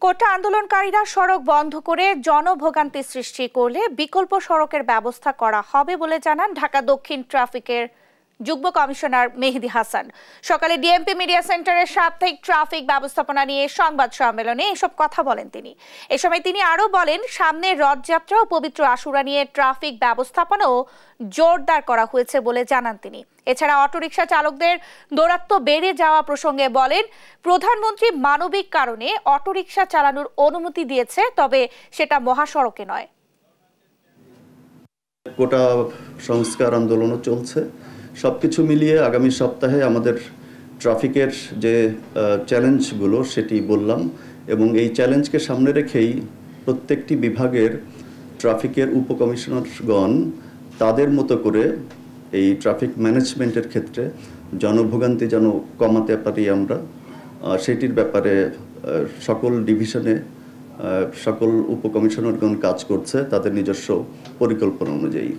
কোটা আন্দোলনকারীরা সড়ক বন্ধ করে জনভোগান্তি সৃষ্টি করলে বিকল্প সড়কের ব্যবস্থা করা হবে বলে জানান ঢাকা দক্ষিণ ট্রাফিকের যুগ্ম কমিশনার মেহেদী হাসান। সকালে ডিএমপি মিডিয়া সেন্টারের সাপ্তাহিক ট্রাফিক ব্যবস্থাপনা নিয়ে সংবাদ সম্মেলনে এসব কথা বলেন তিনি। এ সময় তিনি আরো বলেন, সামনের রথযাত্রা ও পবিত্র আশুরা নিয়ে ট্রাফিক ব্যবস্থাপনাও জোরদার করা হয়েছে বলে জানান তিনি। এছাড়া অটোরিকশা চালকদের দৌরাত্ম্য বেড়ে যাওয়া প্রসঙ্গে বলেন, প্রধানমন্ত্রী মানবিক কারণে অটোরিকশা চালানোর অনুমতি দিয়েছে, তবে সেটা মহাসড়কে নয়। কোটা সংস্কার আন্দোলনও চলছে। সবকিছু মিলিয়ে আগামী সপ্তাহে আমাদের ট্রাফিকের যে চ্যালেঞ্জগুলো সেটি বললাম, এবং এই চ্যালেঞ্জকে সামনে রেখেই প্রত্যেকটি বিভাগের ট্রাফিকের উপকমিশনারগণ তাদের মতো করে এই ট্রাফিক ম্যানেজমেন্টের ক্ষেত্রে জনভোগান্তি যেন কমাতে পারি আমরা, সেটির ব্যাপারে সকল ডিভিশনে সকল উপকমিশনারগণ কাজ করছে তাদের নিজস্ব পরিকল্পনা অনুযায়ী।